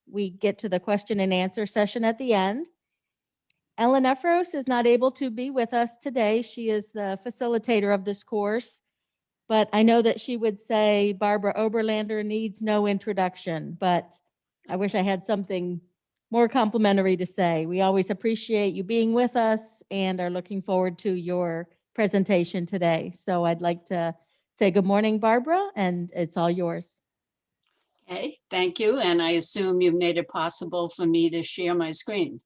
we get to the question and answer session at the end. Ellen Efros is not able to be with us today. She is the facilitator of this course, but I know that she would say Barbara Oberlander needs no introduction, but I wish I had something more complimentary to say. We always appreciate you being with us and are looking forward to your presentation today. So I'd like to say good morning, Barbara, and it's all yours. Okay, thank you. And I assume you've made it possible for me to share my screen.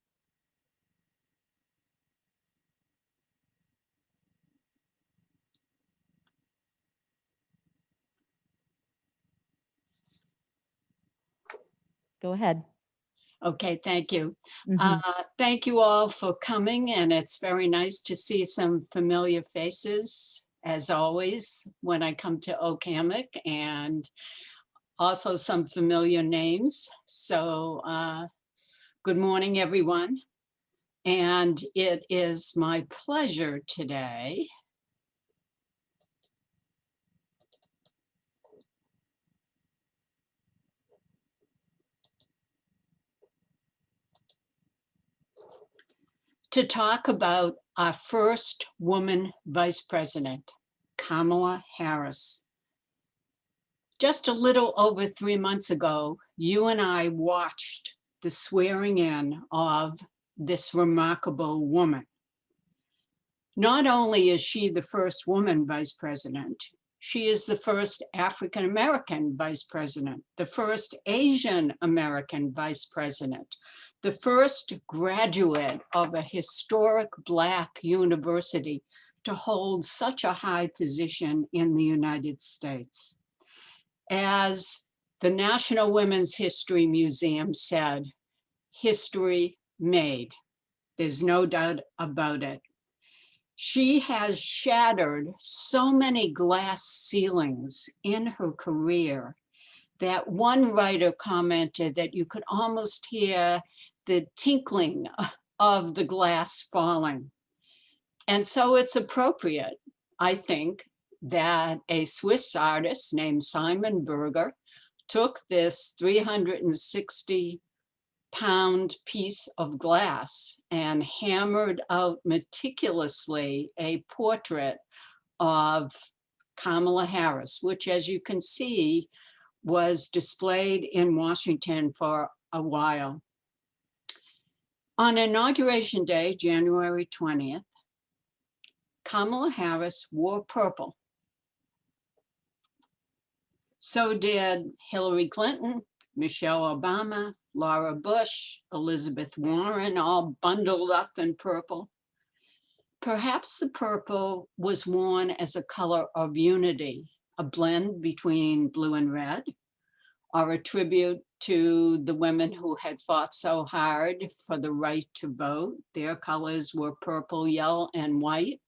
Go ahead. Okay, thank you. Mhm. Thank you all for coming, and it's very nice to see some familiar faces, as always, when I come to OCAMIC, and also some familiar names. So good morning, everyone. And it is my pleasure today to talk about our first woman vice president, Kamala Harris. Just a little over 3 months ago, you and I watched the swearing in of this remarkable woman. Not only is she the first woman vice president, she is the first African-American vice president, the first Asian American vice president, the first graduate of a historic Black university to hold such a high position in the United States. As the National Women's History Museum said, history made. There's no doubt about it. She has shattered so many glass ceilings in her career that one writer commented that you could almost hear the tinkling of the glass falling. And so it's appropriate, I think, that a Swiss artist named Simon Berger took this 360-pound piece of glass and hammered out meticulously a portrait of Kamala Harris, which, as you can see, was displayed in Washington for a while. On Inauguration Day, January 20th, Kamala Harris wore purple. So did Hillary Clinton, Michelle Obama, Laura Bush, Elizabeth Warren, all bundled up in purple. Perhaps the purple was worn as a color of unity, a blend between blue and red, or a tribute to the women who had fought so hard for the right to vote. Their colors were purple, yellow, and white.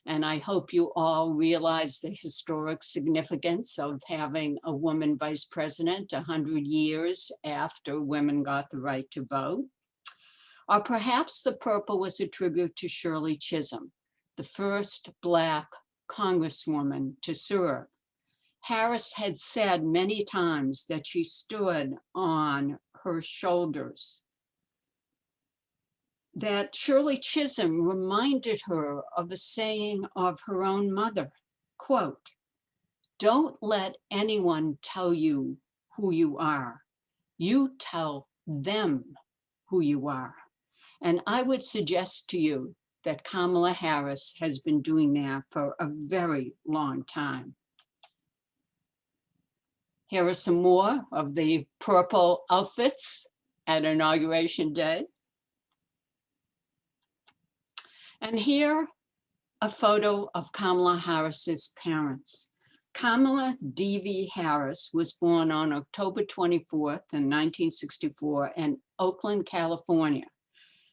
And I hope you all realize the historic significance of having a woman vice president 100 years after women got the right to vote. Or perhaps the purple was a tribute to Shirley Chisholm, the first Black congresswoman to serve. Harris had said many times that she stood on her shoulders, that Shirley Chisholm reminded her of a saying of her own mother, quote, "Don't let anyone tell you who you are. You tell them who you are." And I would suggest to you that Kamala Harris has been doing that for a very long time. Here are some more of the purple outfits at Inauguration Day. And here, a photo of Kamala Harris's parents. Kamala D.V. Harris was born on October 24th in 1964 in Oakland, California.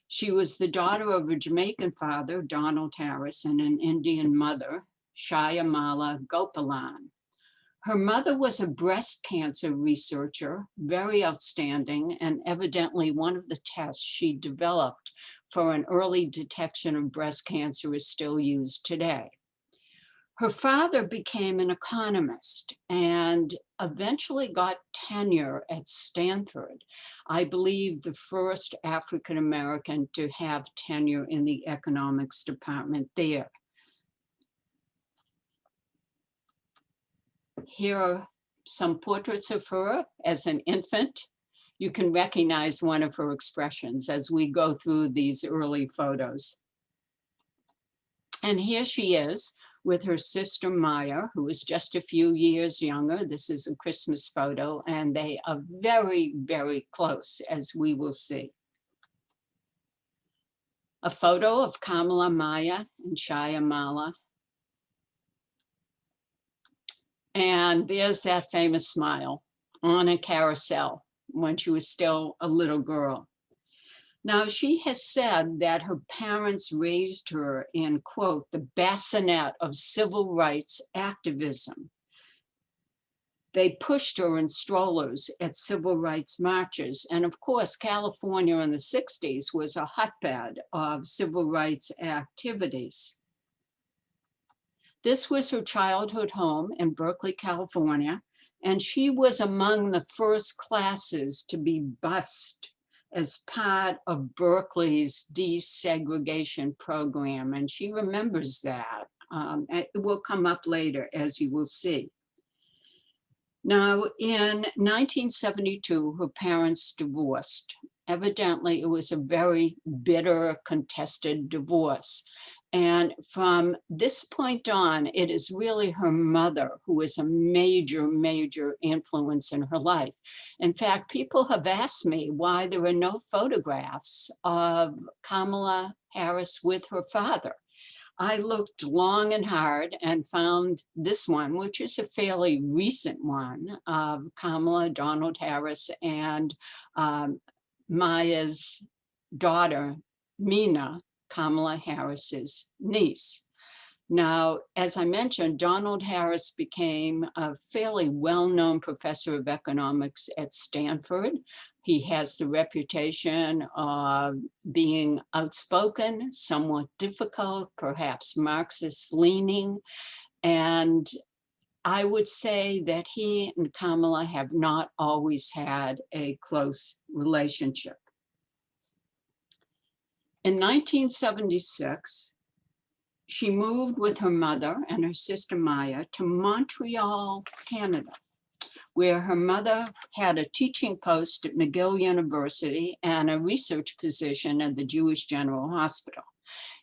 She was the daughter of a Jamaican father, Donald Harris, and an Indian mother, Shyamala Gopalan. Her mother was a breast cancer researcher, very outstanding, and evidently one of the tests she developed for an early detection of breast cancer is still used today. Her father became an economist and eventually got tenure at Stanford. I believe the first African American to have tenure in the economics department there. Here are some portraits of her as an infant. You can recognize one of her expressions as we go through these early photos. And here she is with her sister Maya, who is just a few years younger. This is a Christmas photo, and they are very, very close, as we will see. A photo of Kamala, Maya, and Shyamala. And there's that famous smile on a carousel when she was still a little girl. Now, she has said that her parents raised her in, quote, the bassinet of civil rights activism. They pushed her in strollers at civil rights marches. And of course, California in the 60s was a hotbed of civil rights activities. This was her childhood home in Berkeley, California, and she was among the first classes to be bused as part of Berkeley's desegregation program, and she remembers that. It will come up later, as you will see. Now, in 1972, her parents divorced. Evidently, it was a very bitter, contested divorce. And from this point on, it is really her mother who is a major, major influence in her life. In fact, people have asked me why there are no photographs of Kamala Harris with her father. I looked long and hard and found this one, which is a fairly recent one of Kamala, Donald Harris, and Maya's daughter, Mina, Kamala Harris's niece. Now, as I mentioned, Donald Harris became a fairly well-known professor of economics at Stanford. He has the reputation of being outspoken, somewhat difficult, perhaps Marxist-leaning, and I would say that he and Kamala have not always had a close relationship. In 1976, she moved with her mother and her sister Maya to Montreal, Canada, where her mother had a teaching post at McGill University and a research position at the Jewish General Hospital.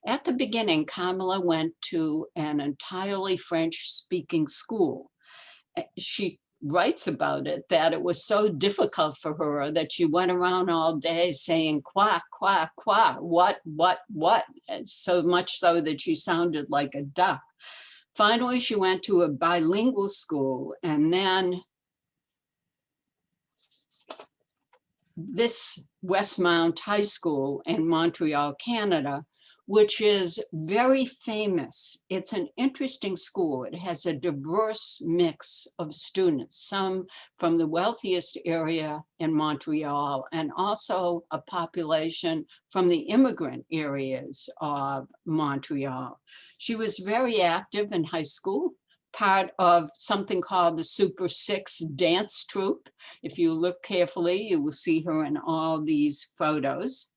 At the beginning, Kamala went to an entirely French-speaking school. She writes about it that it was so difficult for her that she went around all day saying quack, quack, quack, what, so much so that she sounded like a duck. Finally, she went to a bilingual school, and then this Westmount High School in Montreal, Canada, which is very famous. It's an interesting school. It has a diverse mix of students, some from the wealthiest area in Montreal, and also a population from the immigrant areas of Montreal. She was very active in high school, part of something called the Super Six dance troupe. If you look carefully, you will see her in all these photos.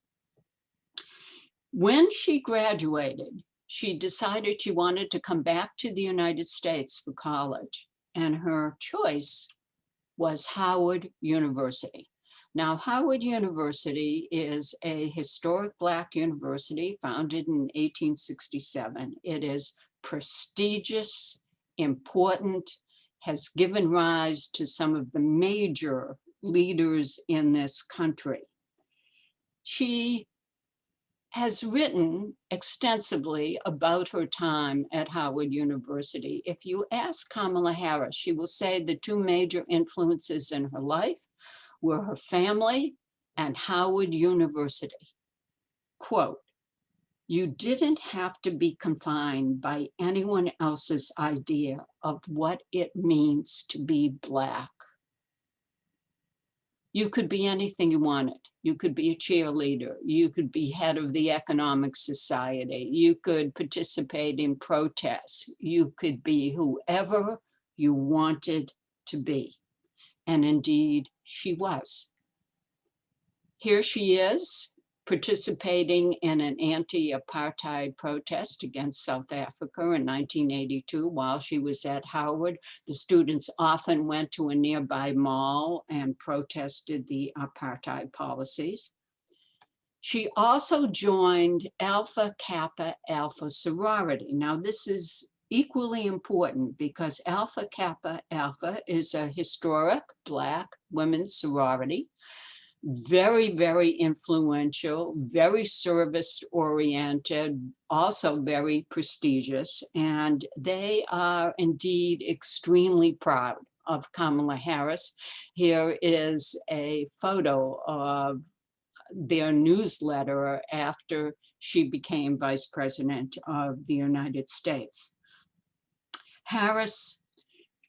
When she graduated, she decided she wanted to come back to the United States for college, and her choice was Howard University. Now, Howard University is a historic Black university founded in 1867. It is prestigious, important, has given rise to some of the major leaders in this country. She has written extensively about her time at Howard University. If you ask Kamala Harris, she will say the two major influences in her life were her family and Howard University. Quote, "You didn't have to be confined by anyone else's idea of what it means to be Black. You could be anything you wanted. You could be a cheerleader. You could be head of the Economic Society. You could participate in protests. You could be whoever you wanted to be. And indeed, she was. Here she is, participating in an anti-apartheid protest against South Africa in 1982 while she was at Howard. The students often went to a nearby mall and protested the apartheid policies. She also joined Alpha Kappa Alpha sorority. Now, this is equally important because Alpha Kappa Alpha is a historic Black women's sorority. Very, very influential, very service oriented, also very prestigious. And they are indeed extremely proud of Kamala Harris. Here is a photo of their newsletter after she became Vice President of the United States. Harris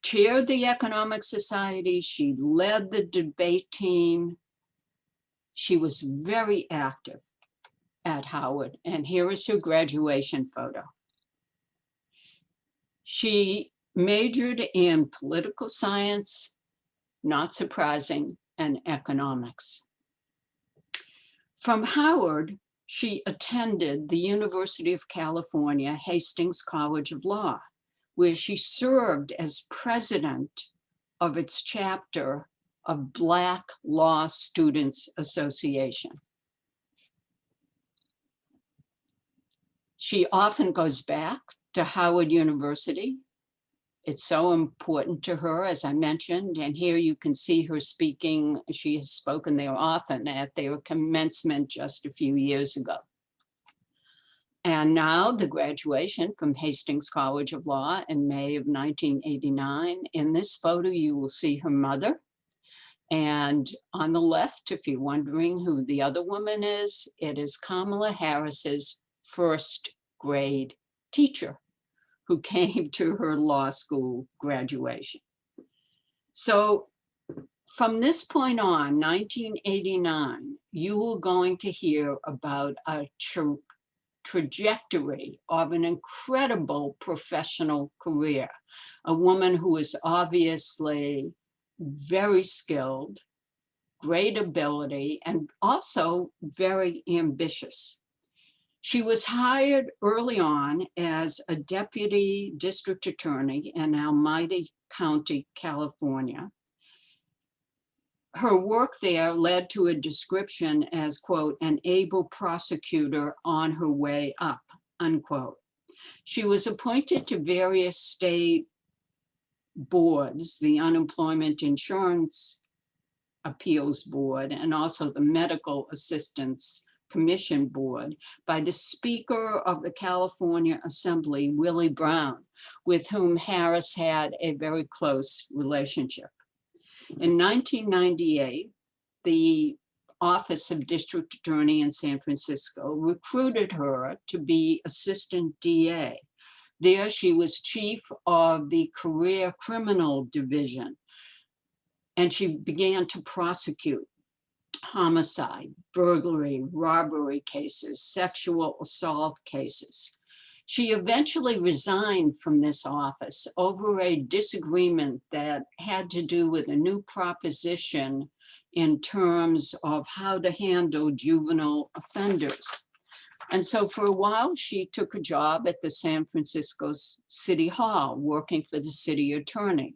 chaired the Economic Society. She led the debate team. She was very active at Howard, and here is her graduation photo. She majored in political science, not surprising, and economics. From Howard, she attended the University of California, Hastings College of Law, where she served as president of its chapter of Black Law Students Association. She often goes back to Howard University. It's so important to her, as I mentioned, and here you can see her speaking. She has spoken there often at their commencement just a few years ago. And now the graduation from Hastings College of Law in May of 1989. In this photo, you will see her mother. And on the left, if you're wondering who the other woman is, it is Kamala Harris's first grade teacher who came to her law school graduation. So from this point on, 1989, you are going to hear about a trajectory of an incredible professional career. A woman who is obviously very skilled, great ability, and also very ambitious. She was hired early on as a deputy district attorney in Alameda County, California. Her work there led to a description as, quote, an able prosecutor on her way up, unquote. She was appointed to various state boards, the Unemployment Insurance Appeals Board, and also the Medical Assistance Commission Board by the Speaker of the California Assembly, Willie Brown, with whom Harris had a very close relationship. In 1998, the Office of District Attorney in San Francisco recruited her to be Assistant DA. There she was chief of the Career Criminal Division, and she began to prosecute homicide, burglary, robbery cases, sexual assault cases. She eventually resigned from this office over a disagreement that had to do with a new proposition in terms of how to handle juvenile offenders. And so for a while, she took a job at the San Francisco City Hall, working for the city attorney.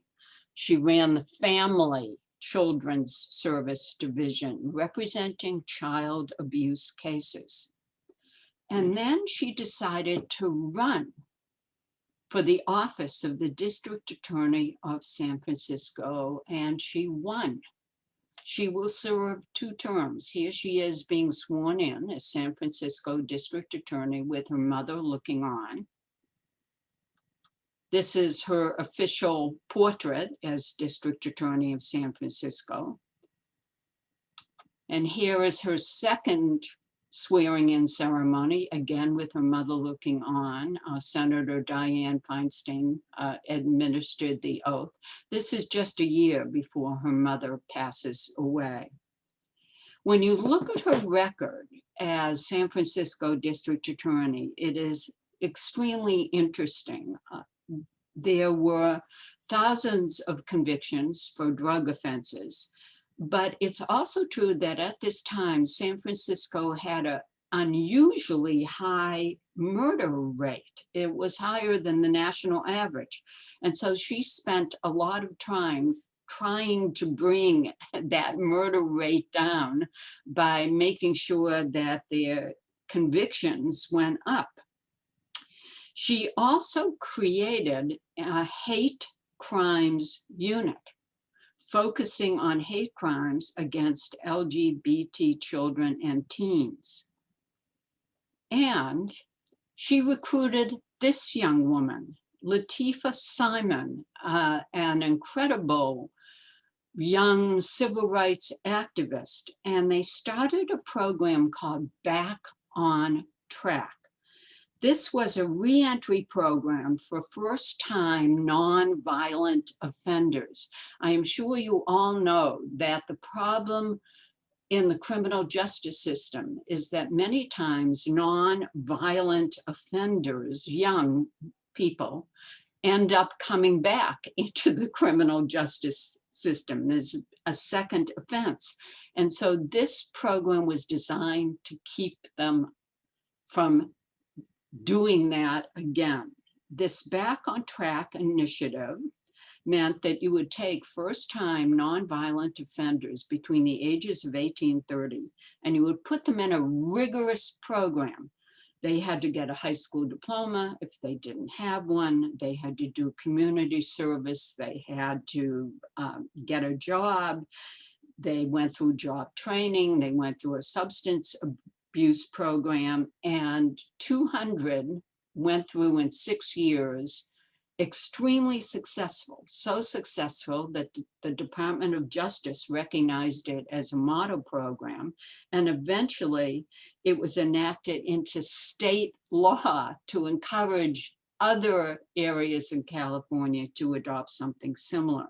She ran the Family Children's Service Division, representing child abuse cases. And then she decided to run for the office of the District Attorney of San Francisco, and she won. She will serve 2 terms. Here she is being sworn in as San Francisco District Attorney with her mother looking on. This is her official portrait as District Attorney of San Francisco. And here is her second swearing-in ceremony, again with her mother looking on. Senator Dianne Feinstein administered the oath. This is just a year before her mother passes away. When you look at her record as San Francisco District Attorney, it is extremely interesting. There were thousands of convictions for drug offenses, but it's also true that at this time, San Francisco had an unusually high murder rate. It was higher than the national average. And so she spent a lot of time trying to bring that murder rate down by making sure that their convictions went up. She also created a hate crimes unit focusing on hate crimes against LGBT children and teens. And she recruited this young woman, Latifah Simon, an incredible young civil rights activist, and they started a program called Back on Track. This was a reentry program for first-time nonviolent offenders. I am sure you all know that the problem in the criminal justice system is that many times nonviolent offenders, young people, end up coming back into the criminal justice system. There's a second offense. And so this program was designed to keep them from doing that again. This Back on Track initiative meant that you would take first-time nonviolent offenders between the ages of 18 and 30, and you would put them in a rigorous program. They had to get a high school diploma. If they didn't have one, they had to do community service. They had to get a job. They went through job training. They went through a substance abuse program, and 200 went through in 6 years, extremely successful, so successful that the Department of Justice recognized it as a model program, and eventually it was enacted into state law to encourage other areas in California to adopt something similar.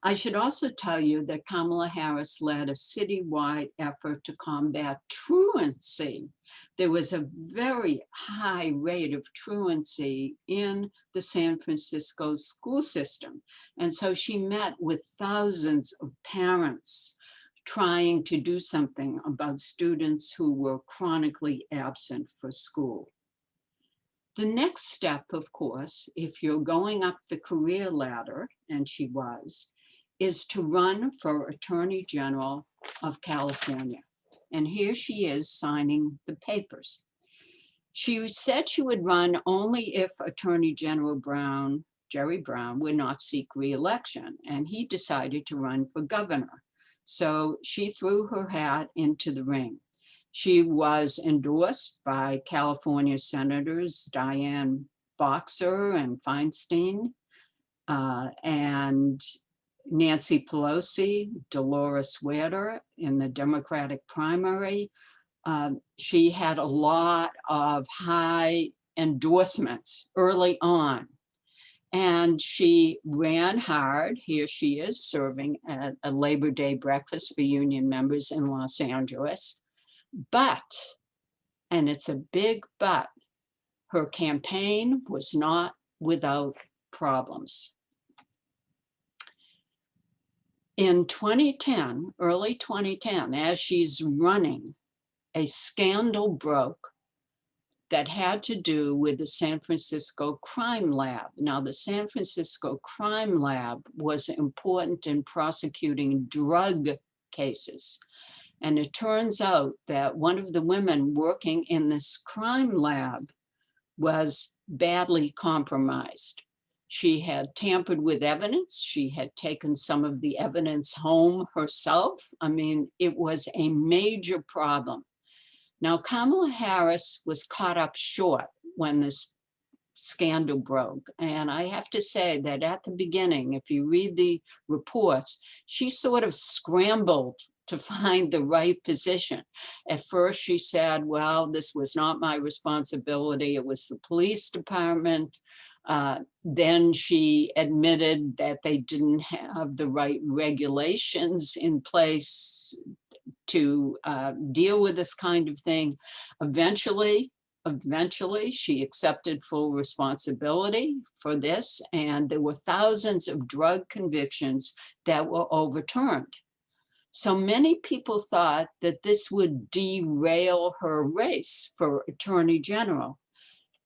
I should also tell you that Kamala Harris led a citywide effort to combat truancy. There was a very high rate of truancy in the San Francisco school system. And so she met with thousands of parents trying to do something about students who were chronically absent for school. The next step, of course, if you're going up the career ladder, and she was, is to run for Attorney General of California. And here she is signing the papers. She said she would run only if Attorney General Brown, Jerry Brown, would not seek re-election, and he decided to run for governor. So she threw her hat into the ring. She was endorsed by California Senators Dianne Boxer and Feinstein, and Nancy Pelosi, Dolores Huerta in the Democratic primary. She had a lot of high endorsements early on. And she ran hard. Here she is serving at a Labor Day breakfast for union members in Los Angeles. But, and it's a big but, her campaign was not without problems. In 2010, early 2010, as she's running, a scandal broke that had to do with the San Francisco Crime Lab. Now, the San Francisco Crime Lab was important in prosecuting drug cases. And it turns out that one of the women working in this crime lab was badly compromised. She had tampered with evidence. She had taken some of the evidence home herself. I mean, it was a major problem. Now, Kamala Harris was caught up short when this scandal broke. And I have to say that at the beginning, if you read the reports, she sort of scrambled to find the right position. At first, she said, well, this was not my responsibility. It was the police department. Then she admitted that they didn't have the right regulations in place to deal with this kind of thing. Eventually, she accepted full responsibility for this, and there were thousands of drug convictions that were overturned. So many people thought that this would derail her race for Attorney General,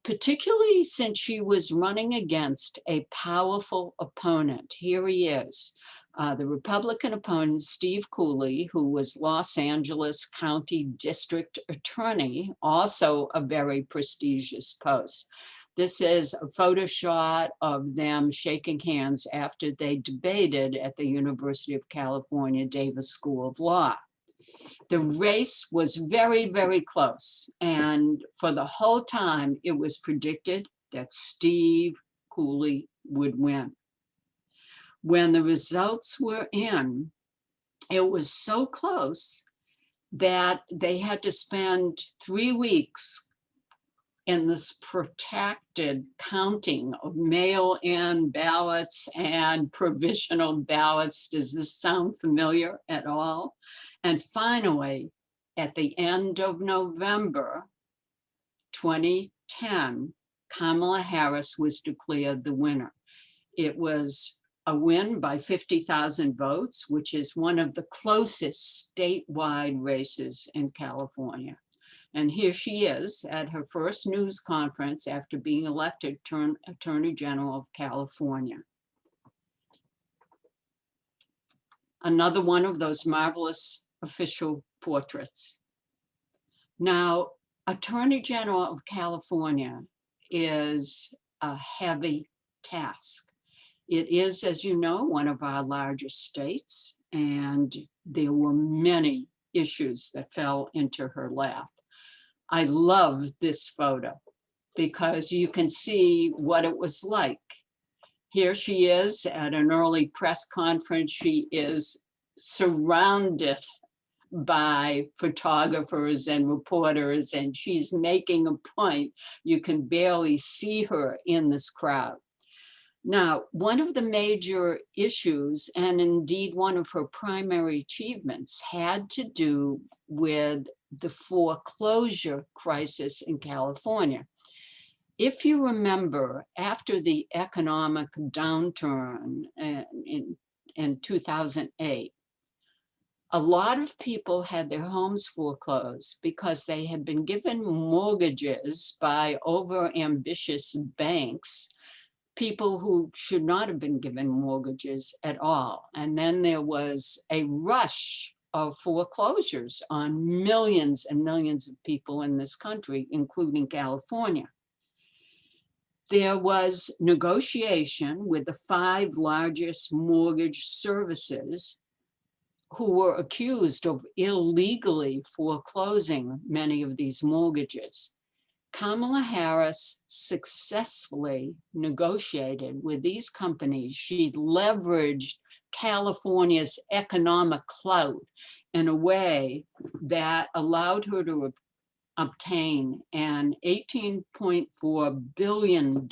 particularly since she was running against a powerful opponent. Here he is, the Republican opponent, Steve Cooley, who was Los Angeles County District Attorney, also a very prestigious post. This is a photo shot of them shaking hands after they debated at the University of California, Davis School of Law. The race was very, very close. And for the whole time, it was predicted that Steve Cooley would win. When the results were in, it was so close that they had to spend 3 weeks in this protracted counting of mail-in ballots and provisional ballots. Does this sound familiar at all? And finally, at the end of November 2010, Kamala Harris was declared the winner. It was a win by 50,000 votes, which is one of the closest statewide races in California. And here she is at her first news conference after being elected Attorney General of California. Another one of those marvelous official portraits. Now, Attorney General of California is a heavy task. It is, as you know, one of our largest states, and there were many issues that fell into her lap. I love this photo because you can see what it was like. Here she is at an early press conference. She is surrounded by photographers and reporters, and she's making a point. You can barely see her in this crowd. Now, one of the major issues, and indeed one of her primary achievements, had to do with the foreclosure crisis in California. If you remember, after the economic downturn in 2008, a lot of people had their homes foreclosed because they had been given mortgages by overambitious banks, people who should not have been given mortgages at all. And then there was a rush of foreclosures on millions and millions of people in this country, including California. There was negotiation with the 5 largest mortgage services who were accused of illegally foreclosing many of these mortgages. Kamala Harris successfully negotiated with these companies. She leveraged California's economic clout in a way that allowed her to obtain an $18.4 billion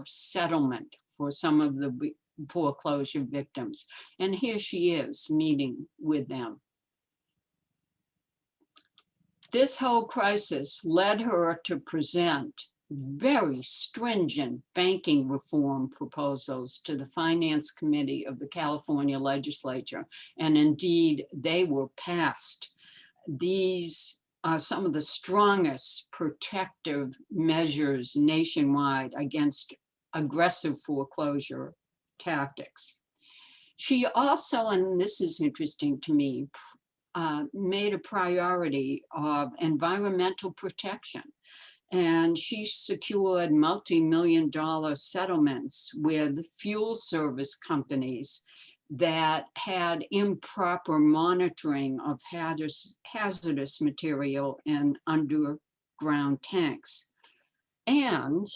settlement for some of the foreclosure victims. And here she is meeting with them. This whole crisis led her to present very stringent banking reform proposals to the Finance Committee of the California Legislature, and indeed they were passed. These are some of the strongest protective measures nationwide against aggressive foreclosure tactics. She also, and this is interesting to me, made a priority of environmental protection. And she secured multi-million-dollar settlements with fuel service companies that had improper monitoring of hazardous material in underground tanks. And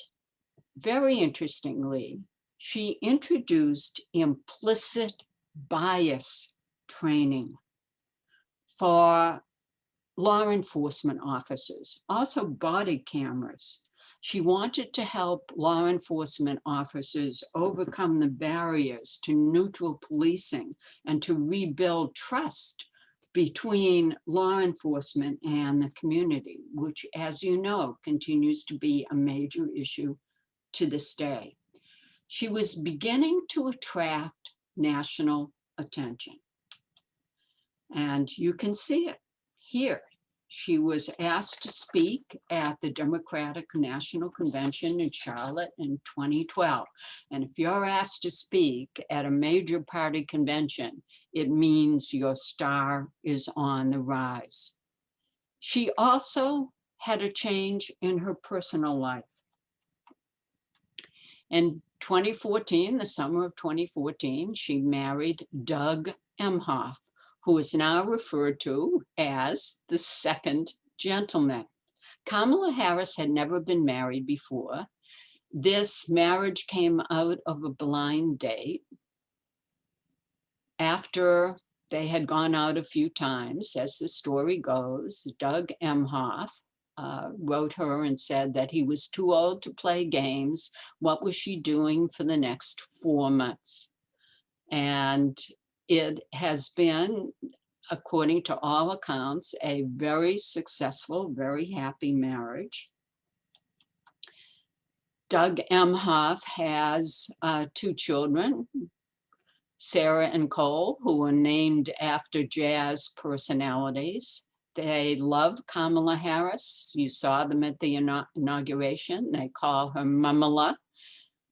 very interestingly, she introduced implicit bias training for law enforcement officers, also body cameras. She wanted to help law enforcement officers overcome the barriers to neutral policing and to rebuild trust between law enforcement and the community, which, as you know, continues to be a major issue to this day. She was beginning to attract national attention. And you can see it here. She was asked to speak at the Democratic National Convention in Charlotte in 2012. And if you're asked to speak at a major party convention, it means your star is on the rise. She also had a change in her personal life. In 2014, the summer of 2014, she married Doug Emhoff, who is now referred to as the second gentleman. Kamala Harris had never been married before. This marriage came out of a blind date after they had gone out a few times. As the story goes, Doug Emhoff wrote her and said that he was too old to play games. What was she doing for the next 4 months? And it has been, according to all accounts, a very successful, very happy marriage. Doug Emhoff has 2 children, Sarah and Cole, who were named after jazz personalities. They love Kamala Harris. You saw them at the inauguration. They call her Mamala.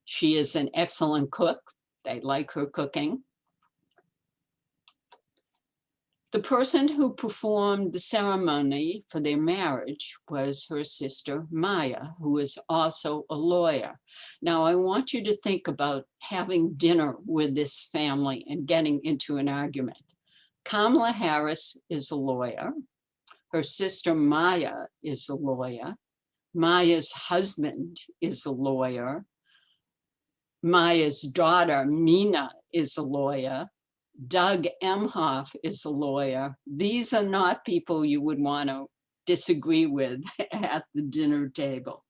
She is an excellent cook. They like her cooking. The person who performed the ceremony for their marriage was her sister, Maya, who is also a lawyer. Now, I want you to think about having dinner with this family and getting into an argument. Kamala Harris is a lawyer. Her sister, Maya, is a lawyer. Maya's husband is a lawyer. Maya's daughter, Mina, is a lawyer. Doug Emhoff is a lawyer. These are not people you would want to disagree with at the dinner table.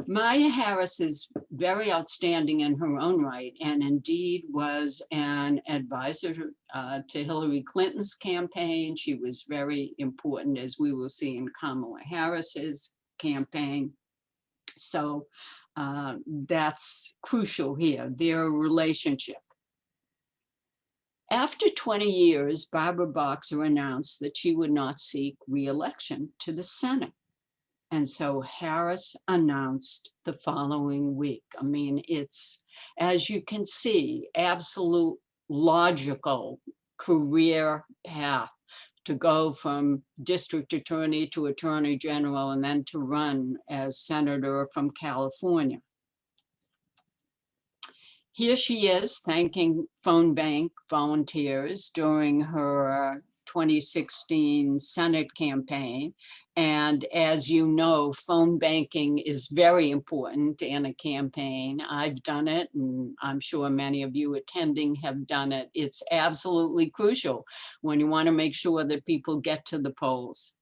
Maya Harris is very outstanding in her own right, and indeed was an advisor to Hillary Clinton's campaign. She was very important, as we will see, in Kamala Harris's campaign. So that's crucial here, their relationship. After 20 years, Barbara Boxer announced that she would not seek re-election to the Senate. And so Harris announced the following week. I mean, it's, as you can see, absolute logical career path to go from district attorney to attorney general and then to run as senator from California. Here she is thanking phone bank volunteers during her 2016 Senate campaign. And as you know, phone banking is very important in a campaign. I've done it, and I'm sure many of you attending have done it. It's absolutely crucial when you want to make sure that people get to the polls.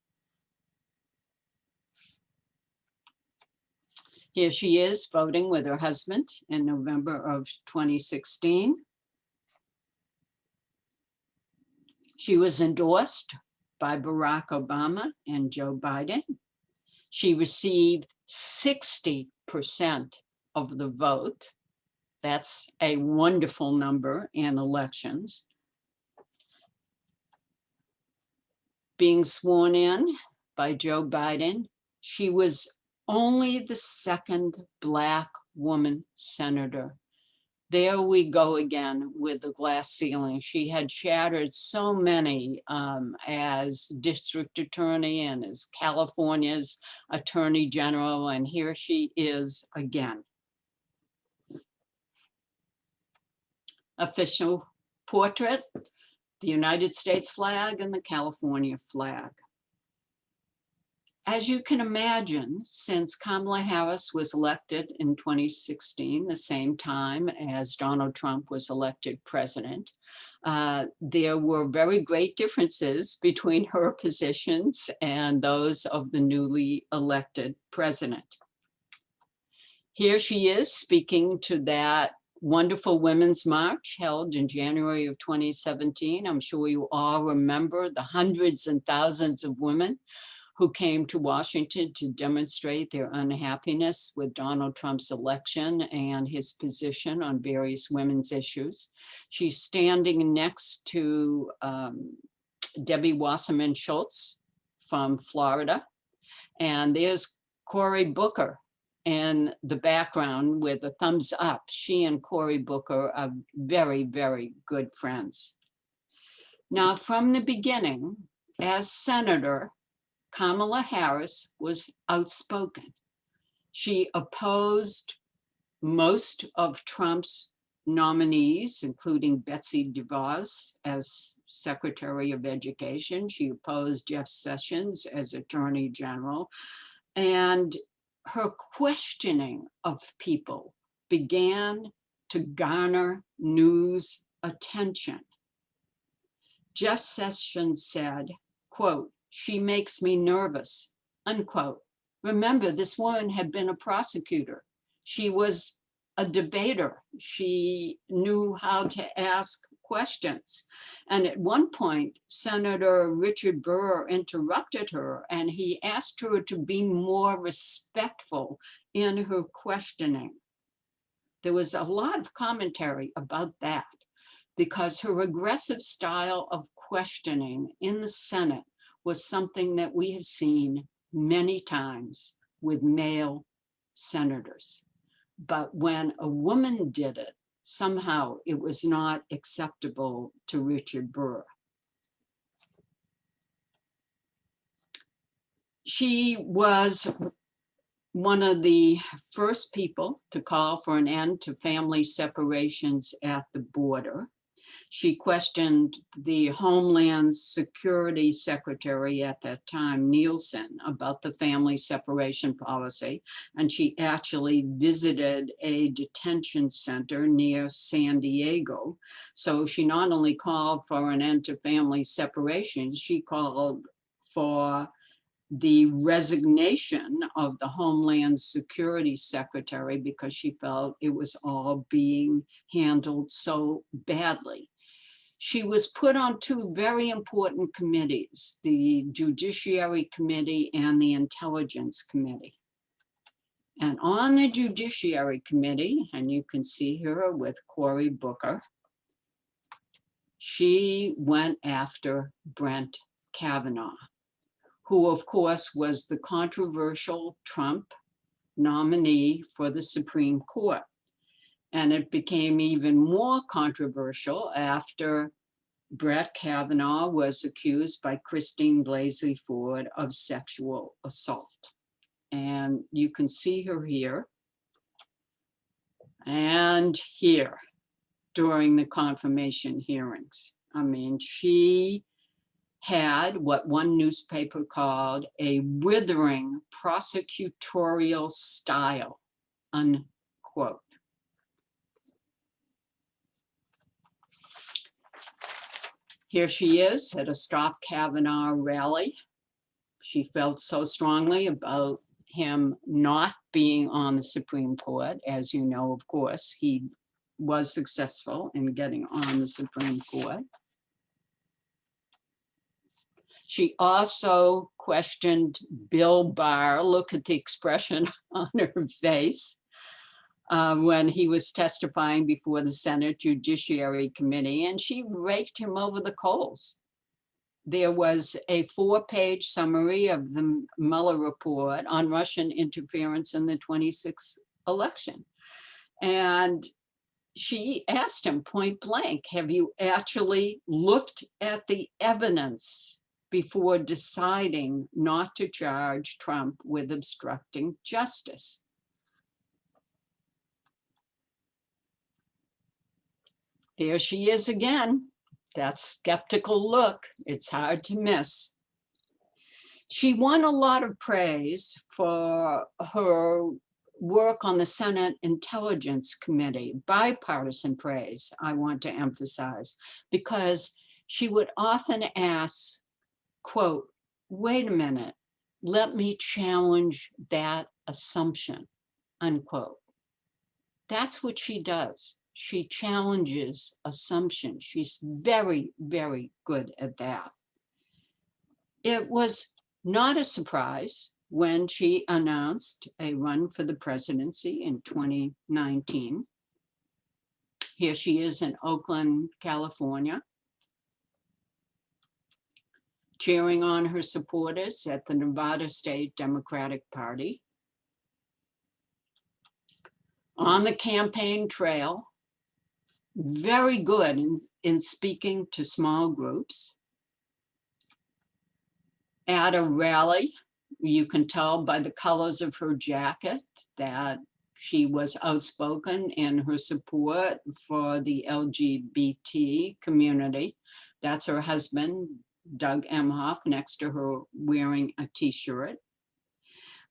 Here she is voting with her husband in November of 2016. She was endorsed by Barack Obama and Joe Biden. She received 60% of the vote. That's a wonderful number in elections. Being sworn in by Joe Biden, she was only the second Black woman senator. There we go again with the glass ceiling. She had shattered so many as district attorney and as California's attorney general, and here she is again. Official portrait, the United States flag and the California flag. As you can imagine, since Kamala Harris was elected in 2016, the same time as Donald Trump was elected president, there were very great differences between her positions and those of the newly elected president. Here she is speaking to that wonderful Women's March held in January of 2017. I'm sure you all remember the hundreds and thousands of women who came to Washington to demonstrate their unhappiness with Donald Trump's election and his position on various women's issues. She's standing next to Debbie Wasserman Schultz from Florida. And there's Cory Booker in the background with a thumbs up. She and Cory Booker are very, very good friends. Now, from the beginning, as senator, Kamala Harris was outspoken. She opposed most of Trump's nominees, including Betsy DeVos as Secretary of Education. She opposed Jeff Sessions as Attorney General. And her questioning of people began to garner news attention. Jeff Sessions said, quote, "She makes me nervous," unquote. Remember, this woman had been a prosecutor. She was a debater. She knew how to ask questions. And at one point, Senator Richard Burr interrupted her and he asked her to be more respectful in her questioning. There was a lot of commentary about that because her aggressive style of questioning in the Senate was something that we have seen many times with male senators. But when a woman did it, somehow it was not acceptable to Richard Burr. She was one of the first people to call for an end to family separations at the border. She questioned the Homeland Security Secretary at that time, Nielsen, about the family separation policy. And she actually visited a detention center near San Diego. So she not only called for an end to family separation, she called for the resignation of the Homeland Security Secretary because she felt it was all being handled so badly. She was put on two very important committees, the Judiciary Committee and the Intelligence Committee. And on the Judiciary Committee, and you can see her with Cory Booker, she went after Brett Kavanaugh, who of course was the controversial Trump nominee for the Supreme Court. And it became even more controversial after Brett Kavanaugh was accused by Christine Blasey Ford of sexual assault. And you can see her here and here during the confirmation hearings. I mean, she had what one newspaper called a withering prosecutorial style, unquote. Here she is at a Stop Kavanaugh rally. She felt so strongly about him not being on the Supreme Court. As you know, of course, he was successful in getting on the Supreme Court. She also questioned Bill Barr. Look at the expression on her face when he was testifying before the Senate Judiciary Committee, and she raked him over the coals. There was a 4-page summary of the Mueller report on Russian interference in the 26th election. And she asked him point blank, have you actually looked at the evidence before deciding not to charge Trump with obstructing justice? There she is again, that skeptical look. It's hard to miss. She won a lot of praise for her work on the Senate Intelligence Committee, bipartisan praise, I want to emphasize, because she would often ask, quote, wait a minute, let me challenge that assumption, unquote. That's what she does. She challenges assumptions. She's very, very good at that. It was not a surprise when she announced a run for the presidency in 2019. Here she is in Oakland, California, cheering on her supporters at the Nevada State Democratic Party. On the campaign trail, very good in speaking to small groups. At a rally, you can tell by the colors of her jacket that she was outspoken in her support for the LGBT community. That's her husband, Doug Emhoff, next to her wearing a t-shirt.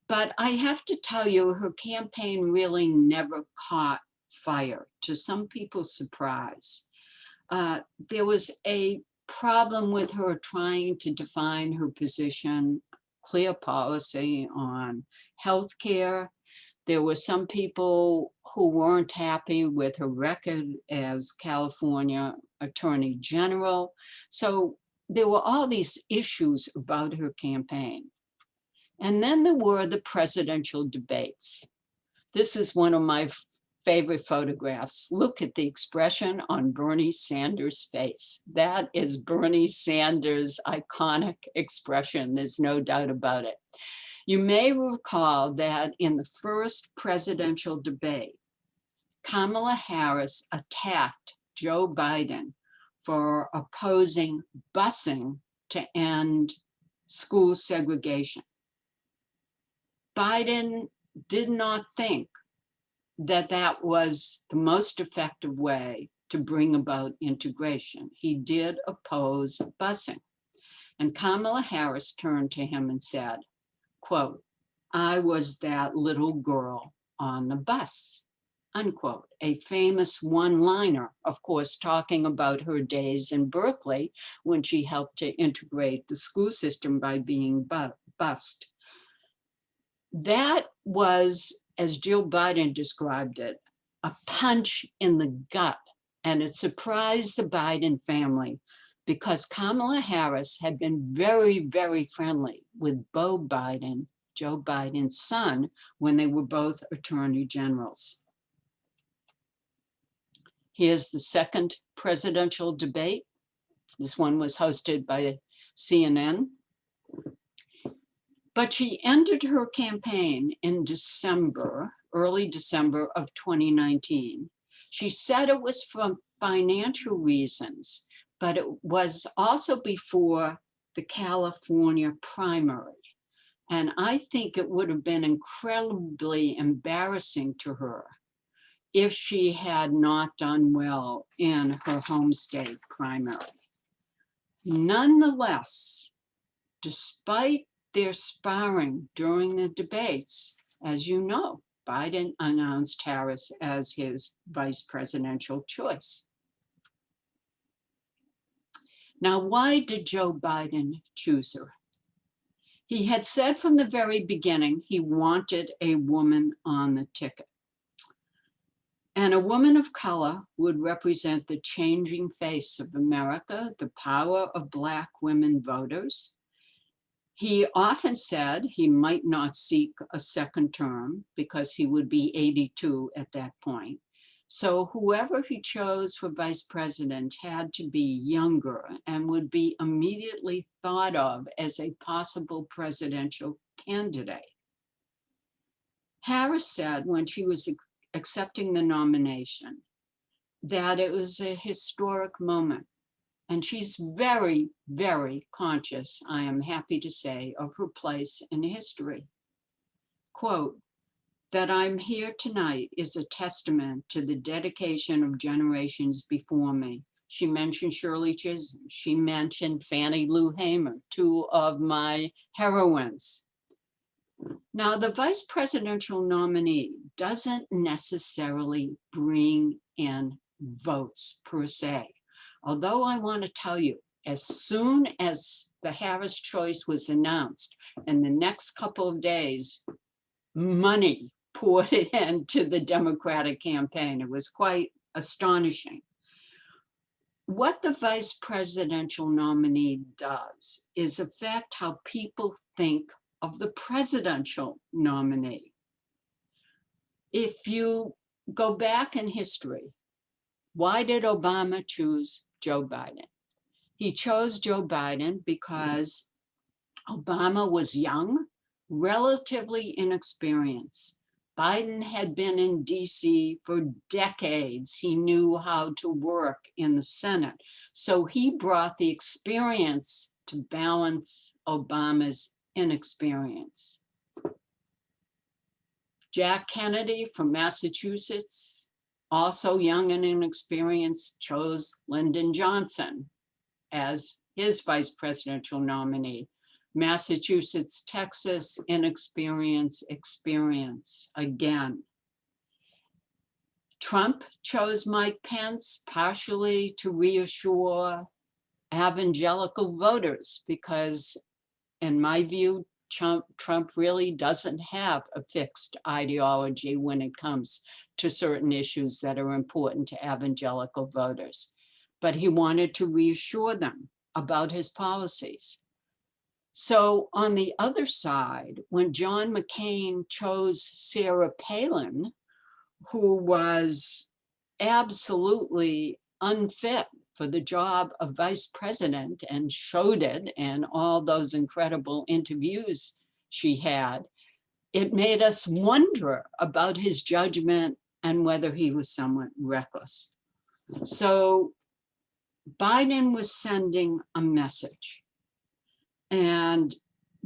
But I have to tell you, her campaign really never caught fire, to some people's surprise. There was a problem with her trying to define her position, clear policy on healthcare. There were some people who weren't happy with her record as California Attorney General. So there were all these issues about her campaign. And then there were the presidential debates. This is one of my favorite photographs. Look at the expression on Bernie Sanders' face. That is Bernie Sanders' iconic expression. There's no doubt about it. You may recall that in the first presidential debate, Kamala Harris attacked Joe Biden for opposing busing to end school segregation. Biden did not think that that was the most effective way to bring about integration. He did oppose busing. And Kamala Harris turned to him and said, quote, "I was that little girl on the bus," unquote. A famous one-liner, of course, talking about her days in Berkeley when she helped to integrate the school system by being bused. That was, as Jill Biden described it, a punch in the gut, and it surprised the Biden family because Kamala Harris had been very, very friendly with Beau Biden, Joe Biden's son, when they were both attorney generals. Here's the second presidential debate. This one was hosted by CNN. But she ended her campaign in December, early December of 2019. She said it was for financial reasons, but it was also before the California primary. And I think it would have been incredibly embarrassing to her if she had not done well in her home state primary. Nonetheless, despite their sparring during the debates, as you know, Biden announced Harris as his vice presidential choice. Now, why did Joe Biden choose her? He had said from the very beginning he wanted a woman on the ticket. And a woman of color would represent the changing face of America, the power of Black women voters. He often said he might not seek a second term because he would be 82 at that point. So whoever he chose for vice president had to be younger and would be immediately thought of as a possible presidential candidate. Harris said when she was accepting the nomination that it was a historic moment. And she's very, very conscious, I am happy to say, of her place in history. Quote, "That I'm here tonight is a testament to the dedication of generations before me." She mentioned Shirley Chisholm. She mentioned Fannie Lou Hamer, two of my heroines. Now, the vice presidential nominee doesn't necessarily bring in votes per se. Although I want to tell you, as soon as the Harris choice was announced, in the next couple of days, money poured into the Democratic campaign. It was quite astonishing. What the vice presidential nominee does is affect how people think of the presidential nominee. If you go back in history, why did Obama choose Joe Biden? He chose Joe Biden because Obama was young, relatively inexperienced. Biden had been in DC for decades. He knew how to work in the Senate. So he brought the experience to balance Obama's inexperience. Jack Kennedy from Massachusetts, also young and inexperienced, chose Lyndon Johnson as his vice presidential nominee. Massachusetts, Texas, inexperience, experience again. Trump chose Mike Pence partially to reassure evangelical voters because, in my view, Trump really doesn't have a fixed ideology when it comes to certain issues that are important to evangelical voters. But he wanted to reassure them about his policies. So on the other side, when John McCain chose Sarah Palin, who was absolutely unfit for the job of vice president and showed it in all those incredible interviews she had, it made us wonder about his judgment and whether he was somewhat reckless. So Biden was sending a message. And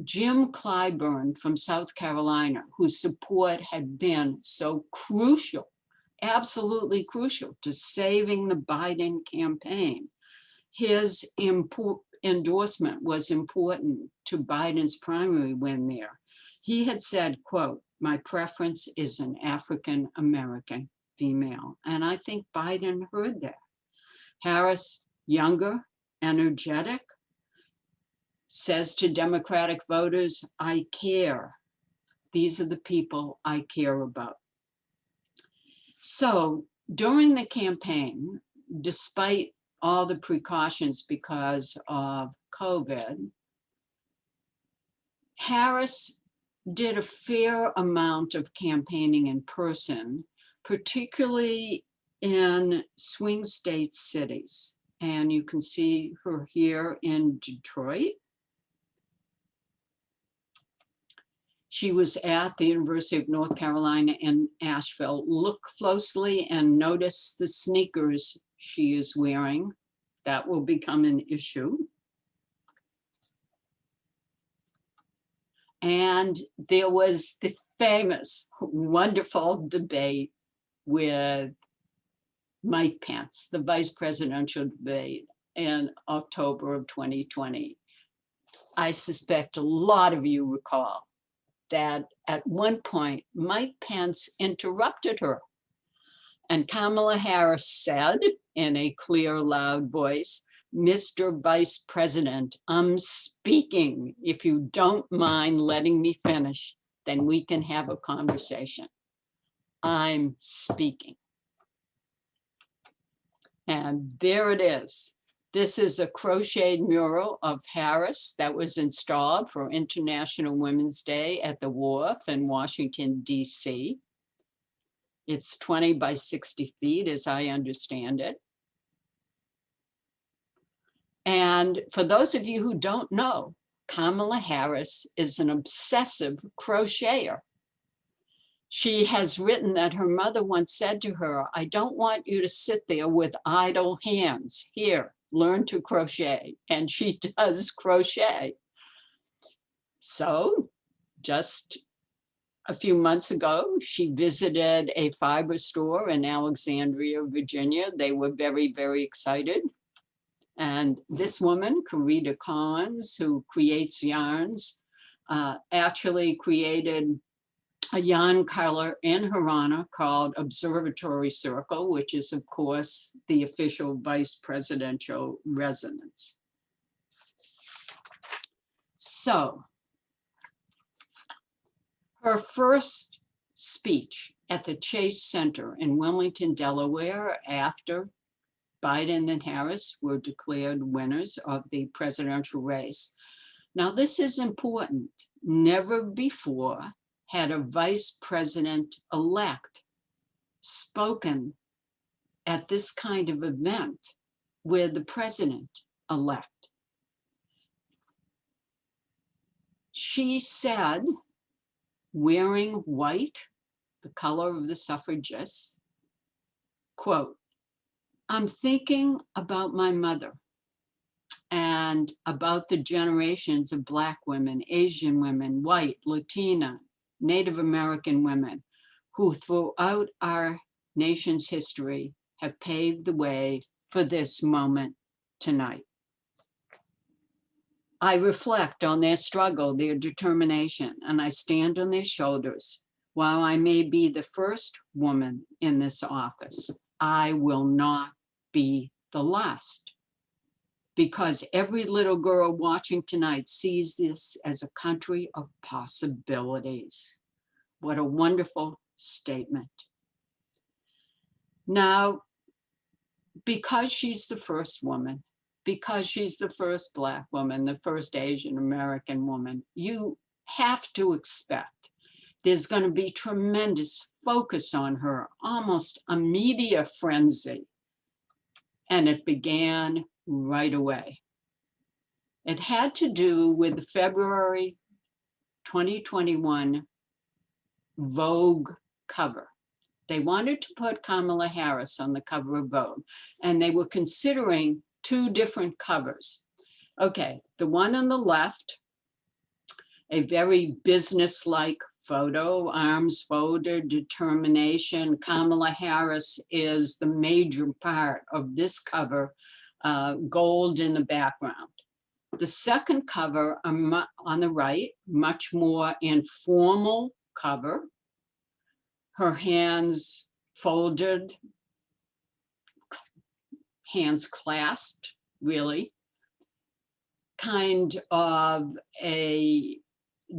Jim Clyburn from South Carolina, whose support had been so crucial, absolutely crucial to saving the Biden campaign, his endorsement was important to Biden's primary win there. He had said, quote, "My preference is an African-American female." And I think Biden heard that. Harris, younger, energetic, says to Democratic voters, "I care. These are the people I care about." So during the campaign, despite all the precautions because of COVID, Harris did a fair amount of campaigning in person, particularly in swing state cities. And you can see her here in Detroit. She was at the University of North Carolina in Asheville. Look closely and notice the sneakers she is wearing. That will become an issue. And there was the famous, wonderful debate with Mike Pence, the vice presidential debate in October of 2020. I suspect a lot of you recall that at one point, Mike Pence interrupted her. And Kamala Harris said in a clear, loud voice, "Mr. Vice President, I'm speaking. If you don't mind letting me finish, then we can have a conversation. I'm speaking." And there it is. This is a crocheted mural of Harris that was installed for International Women's Day at the Wharf in Washington, D.C. It's 20 by 60 feet, as I understand it. And for those of you who don't know, Kamala Harris is an obsessive crocheter. She has written that her mother once said to her, "I don't want you to sit there with idle hands. Here, learn to crochet." And she does crochet. So just a few months ago, she visited a fiber store in Alexandria, Virginia. They were very, very excited. And this woman, Karita Collins, who creates yarns, actually created a yarn color in her honor called Observatory Circle, which is, of course, the official vice presidential residence. So her first speech at the Chase Center in Wilmington, Delaware, after Biden and Harris were declared winners of the presidential race. Now, this is important. Never before had a vice president-elect spoken at this kind of event with the president-elect. She said, wearing white, the color of the suffragists, quote, "I'm thinking about my mother and about the generations of Black women, Asian women, white, Latina, Native American women who throughout our nation's history have paved the way for this moment tonight. I reflect on their struggle, their determination, and I stand on their shoulders. While I may be the first woman in this office, I will not be the last, because every little girl watching tonight sees this as a country of possibilities." What a wonderful statement. Now, because she's the first woman, because she's the first Black woman, the first Asian American woman, you have to expect there's going to be tremendous focus on her, almost a media frenzy. And it began right away. It had to do with the February 2021 Vogue cover. They wanted to put Kamala Harris on the cover of Vogue, and they were considering two different covers. Okay, the one on the left, a very business-like photo, arms folded, determination. Kamala Harris is the major part of this cover, gold in the background. The second cover on the right, much more informal cover, her hands folded, hands clasped, really, kind of a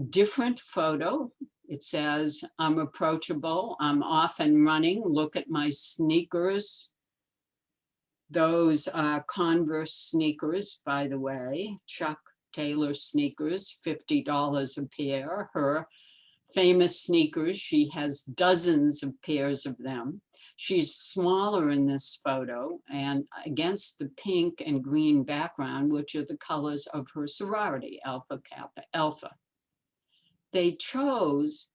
different photo. It says, "I'm approachable, I'm off and running, look at my sneakers." Those are Converse sneakers, by the way, Chuck Taylor sneakers, $50 a pair. Her famous sneakers, she has dozens of pairs of them. She's smaller in this photo, and against the pink and green background, which are the colors of her sorority, Alpha Kappa Alpha. They chose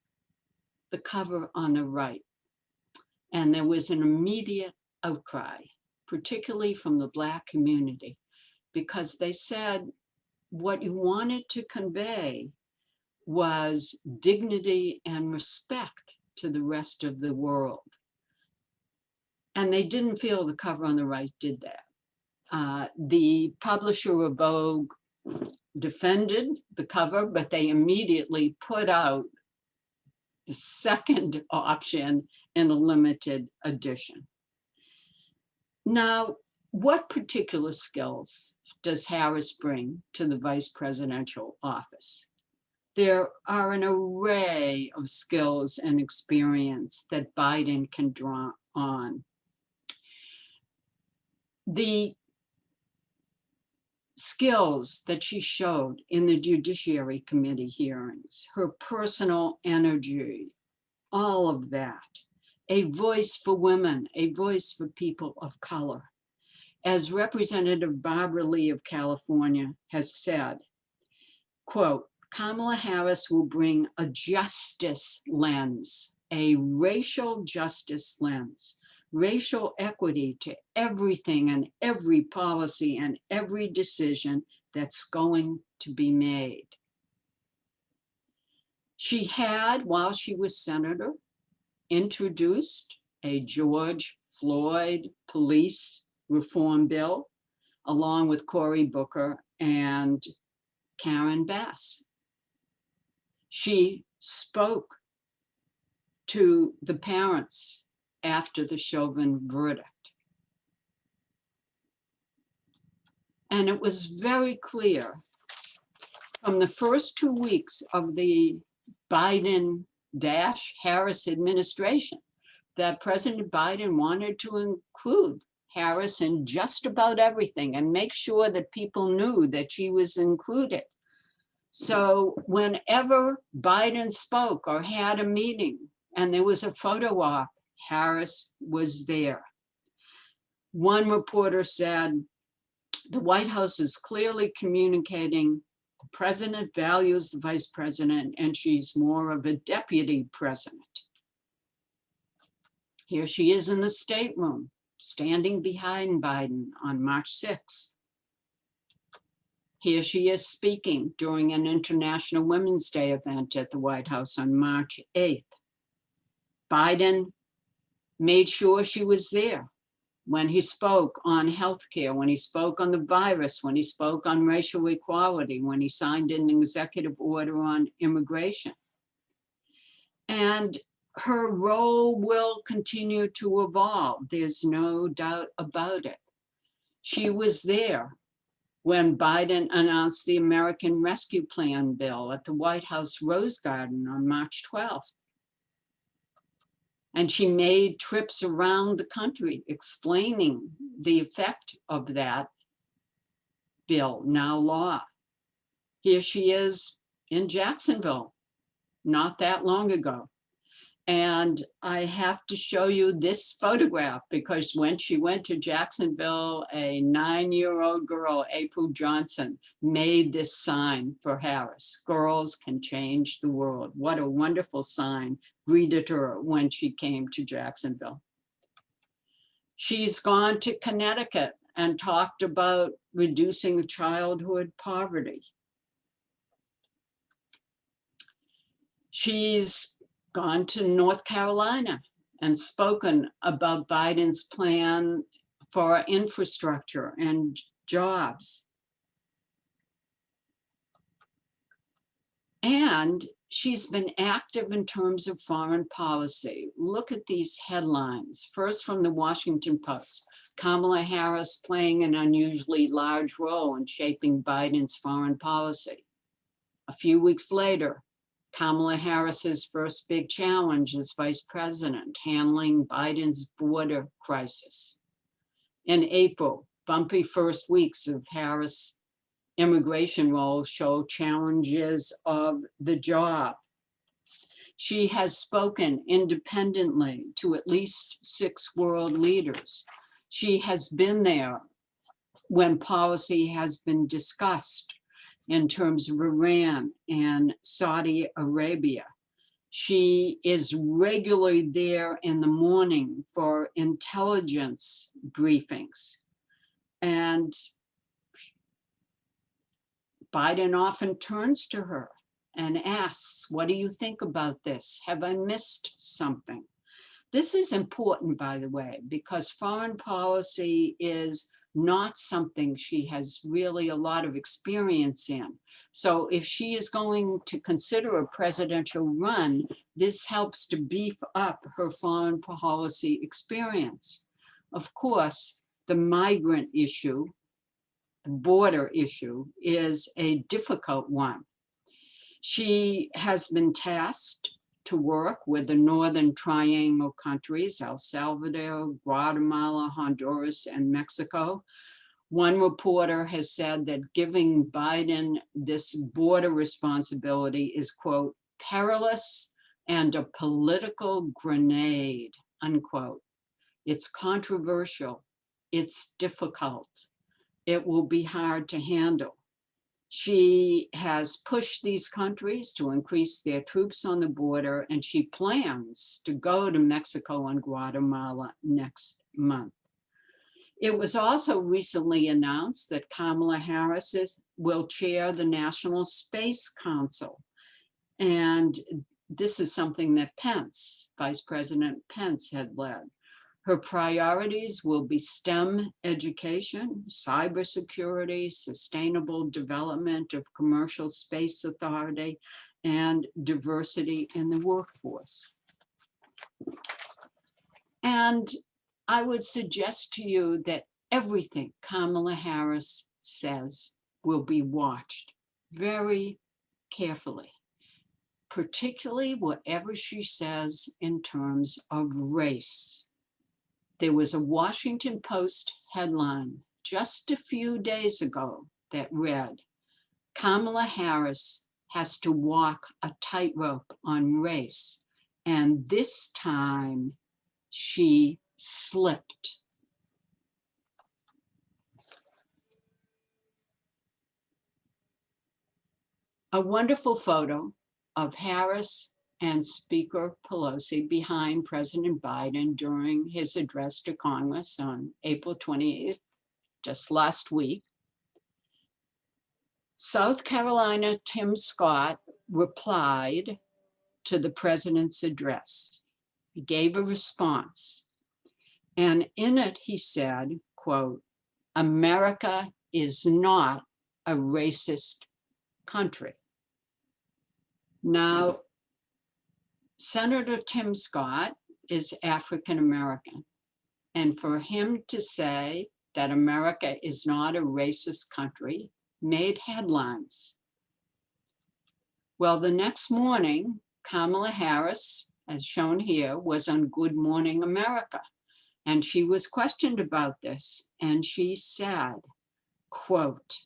the cover on the right, and there was an immediate outcry, particularly from the Black community, because they said what you wanted to convey was dignity and respect to the rest of the world. And they didn't feel the cover on the right did that. The publisher of Vogue defended the cover, but they immediately put out the second option in a limited edition. Now, what particular skills does Harris bring to the vice presidential office? There are an array of skills and experience that Biden can draw on. The skills that she showed in the Judiciary Committee hearings, her personal energy, all of that, a voice for women, a voice for people of color. As Representative Barbara Lee of California has said, quote, "Kamala Harris will bring a justice lens, a racial justice lens, racial equity to everything and every policy and every decision that's going to be made." She had, while she was senator, introduced a George Floyd police reform bill, along with Cory Booker and Karen Bass. She spoke to the parents after the Chauvin verdict. And it was very clear from the first 2 weeks of the Biden Harris administration that President Biden wanted to include Harris in just about everything and make sure that people knew that she was included. So whenever Biden spoke or had a meeting and there was a photo op, Harris was there. One reporter said, the White House is clearly communicating the president values the vice president and she's more of a deputy president. Here she is in the stateroom, standing behind Biden on March 6th. Here she is speaking during an International Women's Day event at the White House on March 8th. Biden made sure she was there when he spoke on healthcare, when he spoke on the virus, when he spoke on racial equality, when he signed an executive order on immigration. And her role will continue to evolve. There's no doubt about it. She was there when Biden announced the American Rescue Plan bill at the White House Rose Garden on March 12th. And she made trips around the country explaining the effect of that bill, now law. Here she is in Jacksonville, not that long ago. And I have to show you this photograph because when she went to Jacksonville, a 9-year-old girl, April Johnson, made this sign for Harris. Girls can change the world. What a wonderful sign greeted her when she came to Jacksonville. She's gone to Connecticut and talked about reducing childhood poverty. She's gone to North Carolina and spoken about Biden's plan for infrastructure and jobs. And she's been active in terms of foreign policy. Look at these headlines. First from the Washington Post, Kamala Harris playing an unusually large role in shaping Biden's foreign policy. A few weeks later, Kamala Harris's first big challenge as vice president, handling Biden's border crisis. In April, bumpy first weeks of Harris' immigration role show challenges of the job. She has spoken independently to at least 6 world leaders. She has been there when policy has been discussed in terms of Iran and Saudi Arabia. She is regularly there in the morning for intelligence briefings. And Biden often turns to her and asks, what do you think about this? Have I missed something? This is important, by the way, because foreign policy is not something she has really a lot of experience in. So if she is going to consider a presidential run, this helps to beef up her foreign policy experience. Of course, the migrant issue, the border issue, is a difficult one. She has been tasked to work with the Northern Triangle countries, El Salvador, Guatemala, Honduras, and Mexico. One reporter has said that giving Biden this border responsibility is, quote, perilous and a political grenade, unquote. It's controversial, it's difficult, it will be hard to handle. She has pushed these countries to increase their troops on the border, and she plans to go to Mexico and Guatemala next month. It was also recently announced that Kamala Harris will chair the National Space Council. And this is something that Vice President Pence had led. Her priorities will be STEM education, cybersecurity, sustainable development of commercial space authority, and diversity in the workforce. And I would suggest to you that everything Kamala Harris says will be watched very carefully. particularly whatever she says in terms of race. There was a Washington Post headline just a few days ago that read, Kamala Harris has to walk a tightrope on race, and this time she slipped. A wonderful photo of Harris and Speaker Pelosi behind President Biden during his address to Congress on April 28th, just last week. South Carolina Tim Scott replied to the president's address. He gave a response, and in it he said, quote, America is not a racist country. Now, Senator Tim Scott is African American, and for him to say that America is not a racist country made headlines. Well, the next morning, Kamala Harris, as shown here, was on Good Morning America, and she was questioned about this, and she said, quote,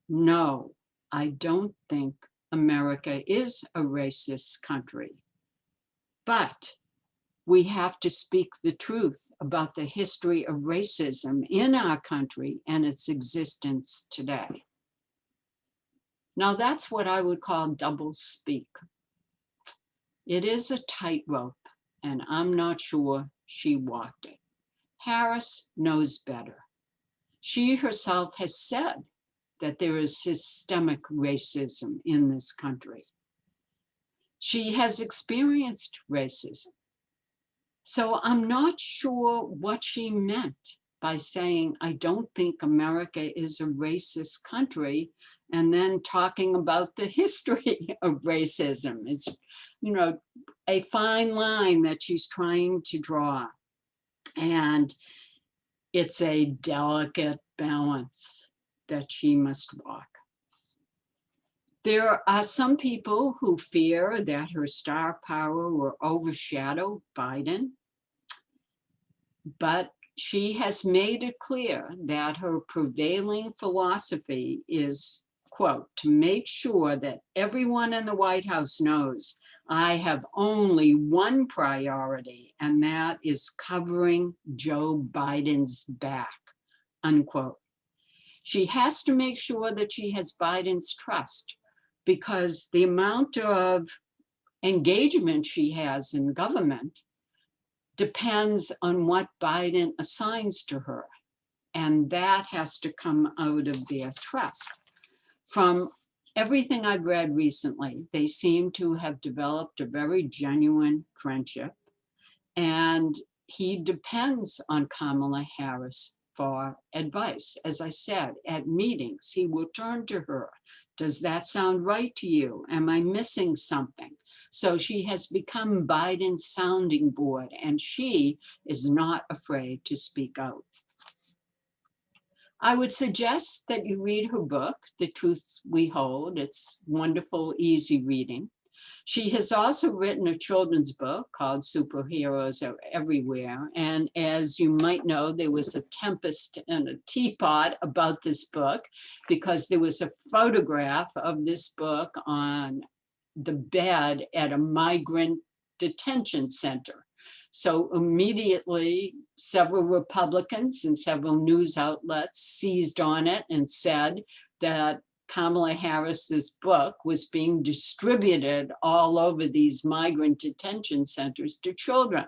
no, I don't think America is a racist country, but we have to speak the truth about the history of racism in our country and its existence today. Now, that's what I would call double speak. It is a tightrope, and I'm not sure she walked it. Harris knows better. She herself has said that there is systemic racism in this country. She has experienced racism. So I'm not sure what she meant by saying, I don't think America is a racist country, and then talking about the history of racism. It's, you know, a fine line that she's trying to draw. And it's a delicate balance that she must walk. There are some people who fear that her star power will overshadow Biden, but she has made it clear that her prevailing philosophy is, quote, to make sure that everyone in the White House knows I have only one priority, and that is covering Joe Biden's back, unquote. She has to make sure that she has Biden's trust, because the amount of engagement she has in government depends on what Biden assigns to her. And that has to come out of their trust. From everything I've read recently, they seem to have developed a very genuine friendship. And he depends on Kamala Harris for advice. As I said, at meetings, he will turn to her. Does that sound right to you? Am I missing something? So she has become Biden's sounding board, and she is not afraid to speak out. I would suggest that you read her book, The Truth We Hold. It's wonderful, easy reading. She has also written a children's book called Superheroes Are Everywhere. And as you might know, there was a tempest in a teapot about this book because there was a photograph of this book on the bed at a migrant detention center. So immediately, several Republicans and several news outlets seized on it and said that Kamala Harris's book was being distributed all over these migrant detention centers to children.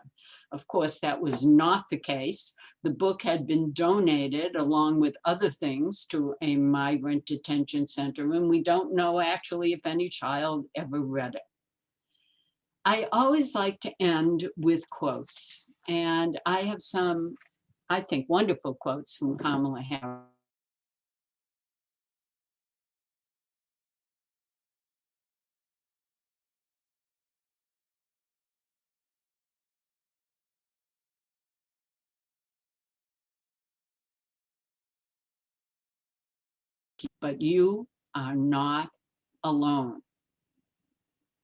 Of course, that was not the case. The book had been donated along with other things to a migrant detention center, and we don't know actually if any child ever read it. I always like to end with quotes, and I have some, I think, wonderful quotes from Kamala Harris. But you are not alone.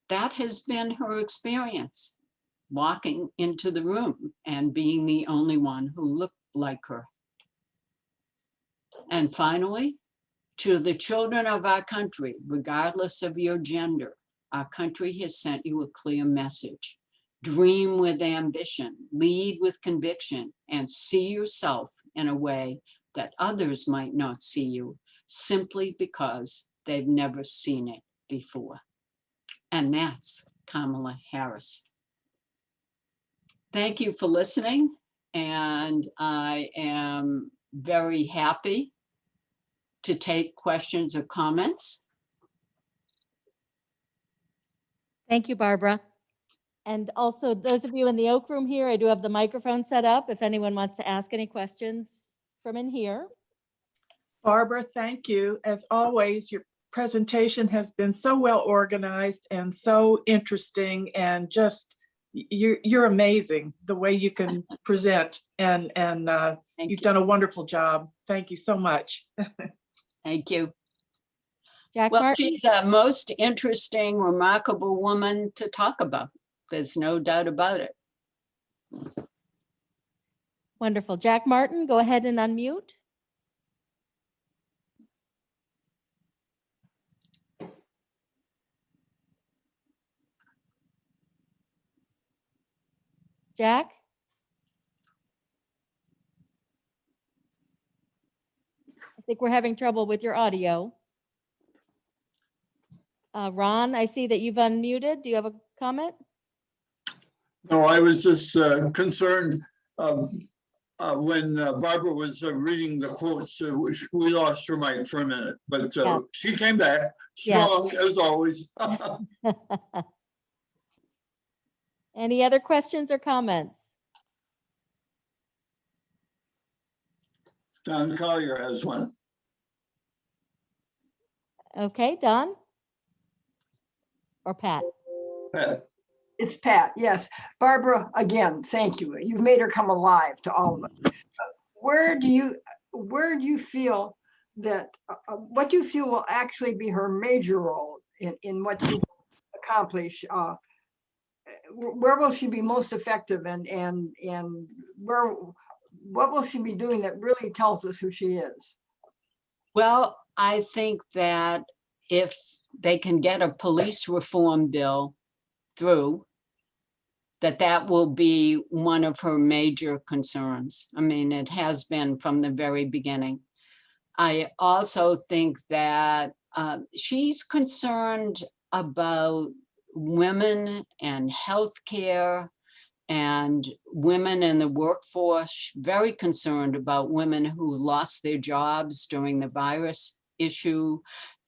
that has been her experience, walking into the room and being the only one who looked like her. And finally, to the children of our country, regardless of your gender, our country has sent you a clear message. Dream with ambition, lead with conviction, and see yourself in a way that others might not see you, simply because they've never seen it before. And that's Kamala Harris. Thank you for listening, and I am very happy to take questions or comments. Thank you, Barbara. And also those of you in the Oak Room here, I do have the microphone set up if anyone wants to ask any questions from in here. Barbara, thank you. As always, your presentation has been so well organized and so interesting, and just you're amazing the way you can present, and you've done a wonderful job. Thank you so much. Thank you. Jack Well, Martin. she's a most interesting, remarkable woman to talk about. There's no doubt about it. Wonderful. Jack Martin, go ahead and unmute. Jack? I think we're having trouble with your audio. Ron, I see that you've unmuted. Do you have a comment? No, I was just concerned when Barbara was reading the quotes, we lost her mic for a minute, but Yeah. she came back strong as always. Any other questions or comments? Don Collier has one. Okay, Don? Or Pat? Pat. It's Pat, yes. Barbara, again, thank you. You've made her come alive to all of us. Where do you feel that, what do you feel will actually be her major role in what you accomplish? Where will she be most effective, and what will she be doing that really tells us who she is? Well, I think that if they can get a police reform bill through, that will be one of her major concerns. I mean, it has been from the very beginning. I also think that she's concerned about women and healthcare and women in the workforce, very concerned about women who lost their jobs during the virus issue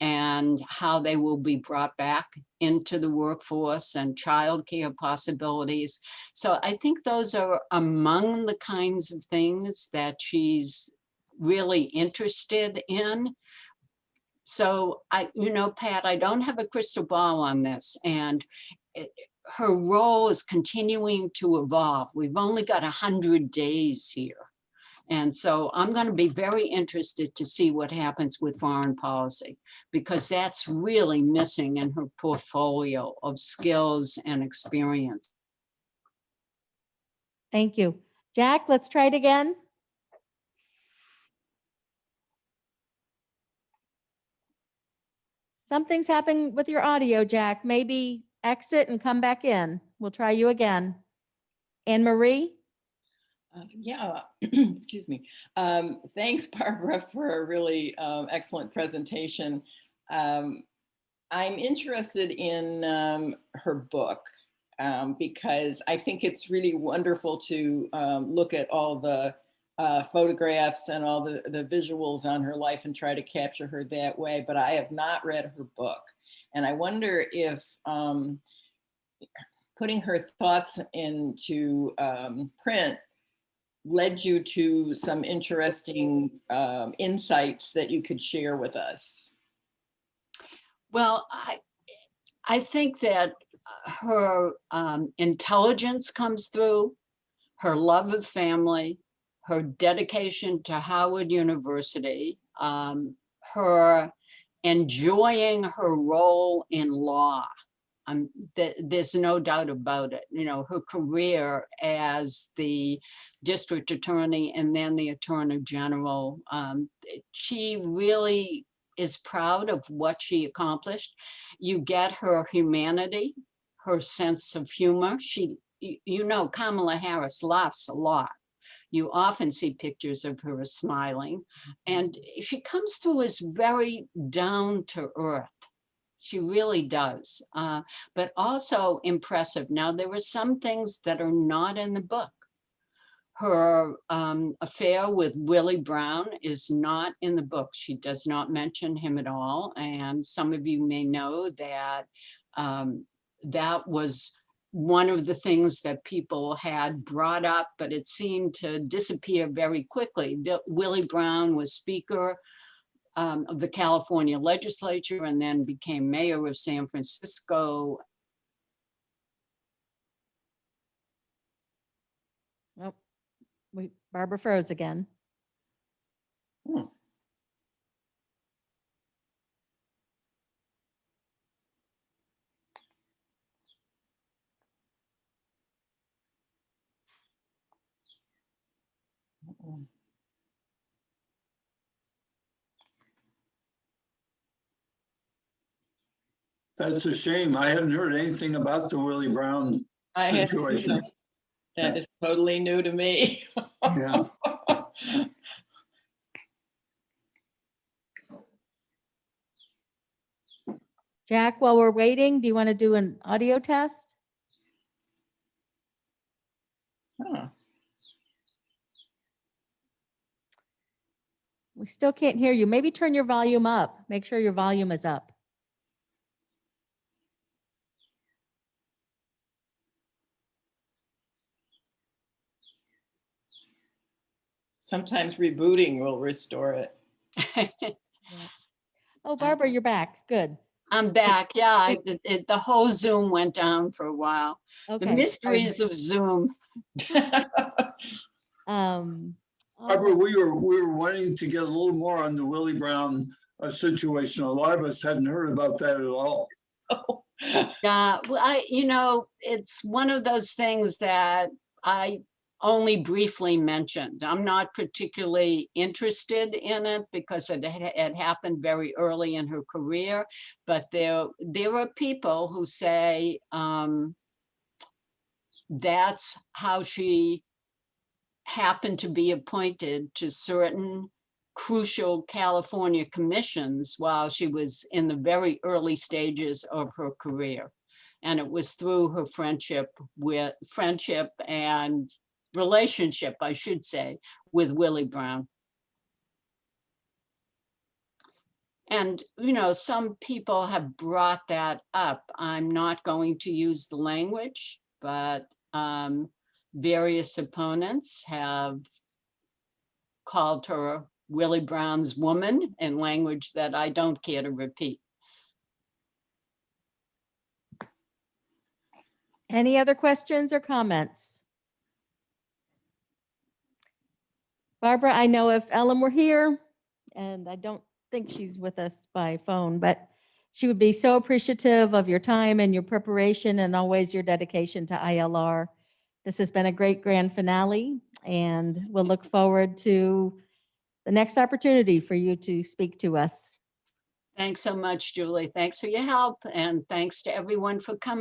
and how they will be brought back into the workforce, and childcare possibilities. So I think those are among the kinds of things that she's really interested in. So Pat, I don't have a crystal ball on this, and her role is continuing to evolve. We've only got 100 days here. And so I'm going to be very interested to see what happens with foreign policy, because that's really missing in her portfolio of skills and experience. Thank you. Jack, let's try it again. Something's happening with your audio, Jack. Maybe exit and come back in. We'll try you again. Anne Marie? Yeah, excuse me. Thanks, Barbara, for a really excellent presentation. I'm interested in her book because I think it's really wonderful to look at all the photographs and all the visuals on her life and try to capture her that way, but I have not read her book. And I wonder if putting her thoughts into print led you to some interesting insights that you could share with us. Well, I think that her intelligence comes through, her love of family, her dedication to Howard University, her enjoying her role in law. There's no doubt about it. You know, her career as the district attorney and then the attorney general, she really is proud of what she accomplished. You get her humanity, her sense of humor. You know, Kamala Harris laughs a lot. You often see pictures of her smiling, and she comes through as very down to earth. She really does, but also impressive. Now, there are some things that are not in the book. Her affair with Willie Brown is not in the book. She does not mention him at all. And some of you may know that that was one of the things that people had brought up, but it seemed to disappear very quickly. Willie Brown was Speaker of the California legislature and then became mayor of San Francisco. Oh, Barbara froze again. Hmm. Uh-oh. That's a shame. I haven't heard anything about the Willie Brown I haven't situation. either. That is totally new to me. Yeah. Jack, while we're waiting, do you want to do an audio test? Huh. We still can't hear you. Maybe turn your volume up. Make sure your volume is up. Sometimes rebooting will restore it. Oh, Barbara, you're back. Good. I'm back. Yeah, the whole Zoom went down for a while. The Okay. mysteries of Zoom. Um, Barbara, we were wanting to get a little more on the Willie Brown situation. A lot of us hadn't heard about that at all. Yeah, well, you know, it's one of those things that I only briefly mentioned. I'm not particularly interested in it because it had happened very early in her career, but there are people who say that's how she happened to be appointed to certain crucial California commissions while she was in the very early stages of her career. And it was through her friendship and relationship, I should say, with Willie Brown. And, you know, some people have brought that up. I'm not going to use the language, but various opponents have called her Willie Brown's woman in language that I don't care to repeat. Any other questions or comments? Barbara, I know if Ellen were here, and I don't think she's with us by phone, but she would be so appreciative of your time and your preparation and always your dedication to ILR. This has been a great grand finale, and we'll look forward to the next opportunity for you to speak to us. Thanks so much, Julie. Thanks for your help, and thanks to everyone for coming.